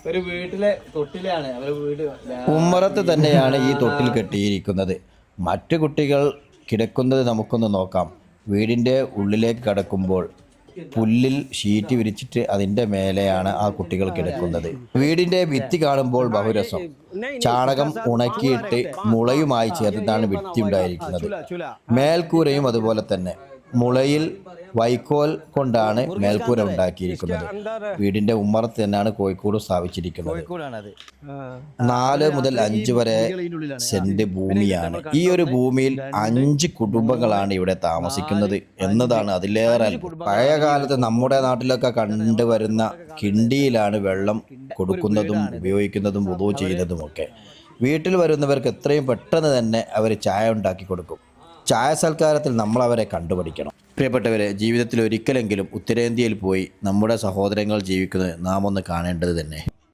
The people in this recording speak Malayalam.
ഒരു വീട്ടിലെ തൊട്ടിലാണ് ഉമ്മറത്ത് തന്നെയാണ് ഈ തൊട്ടിൽ കെട്ടിയിരിക്കുന്നത്. മറ്റു കുട്ടികൾ കിടക്കുന്നത് നമുക്കൊന്ന് നോക്കാം. വീടിൻ്റെ ഉള്ളിലേക്ക് കടക്കുമ്പോൾ പുല്ലിൽ ഷീറ്റ് വിരിച്ചിട്ട് അതിൻ്റെ മേലെയാണ് ആ കുട്ടികൾ കിടക്കുന്നത്. വീടിൻ്റെ ഭിത്തി കാണുമ്പോൾ ബഹുരസം. ചാണകം ഉണക്കിയിട്ട് മുളയുമായി ചേർത്തിട്ടാണ് ഭിത്തി ഉണ്ടായിരിക്കുന്നത്. മേൽക്കൂരയും അതുപോലെ തന്നെ മുളയിൽ വൈക്കോൽ കൊണ്ടാണ് മേൽക്കൂര ഉണ്ടാക്കിയിരിക്കുന്നത്. വീടിന്റെ ഉമ്മറത്ത് തന്നെയാണ് കോഴിക്കോട് സ്ഥാപിച്ചിരിക്കുന്നത്. 4 മുതൽ 5 വരെ സെന്റ് ഭൂമിയാണ്. ഈ ഒരു ഭൂമിയിൽ 5 കുടുംബങ്ങളാണ് ഇവിടെ താമസിക്കുന്നത് എന്നതാണ് അതിലേറെ. പഴയ കാലത്ത് നമ്മുടെ നാട്ടിലൊക്കെ കണ്ടുവരുന്ന കിണ്ടിയിലാണ് വെള്ളം കൊടുക്കുന്നതും ഉപയോഗിക്കുന്നതും വുളൂ ചെയ്യുന്നതുമൊക്കെ. വീട്ടിൽ വരുന്നവർക്ക് എത്രയും പെട്ടെന്ന് തന്നെ അവർ ചായ ഉണ്ടാക്കി കൊടുക്കും. ചായ സൽക്കാരത്തിൽ നമ്മൾ അവരെ കണ്ടുപിടിക്കണം. പ്രിയപ്പെട്ടവരെ, ജീവിതത്തിൽ ഒരിക്കലെങ്കിലും ഉത്തരേന്ത്യയിൽ പോയി നമ്മുടെ സഹോദരങ്ങൾ ജീവിക്കുന്നത് നാം ഒന്ന് കാണേണ്ടത് തന്നെ.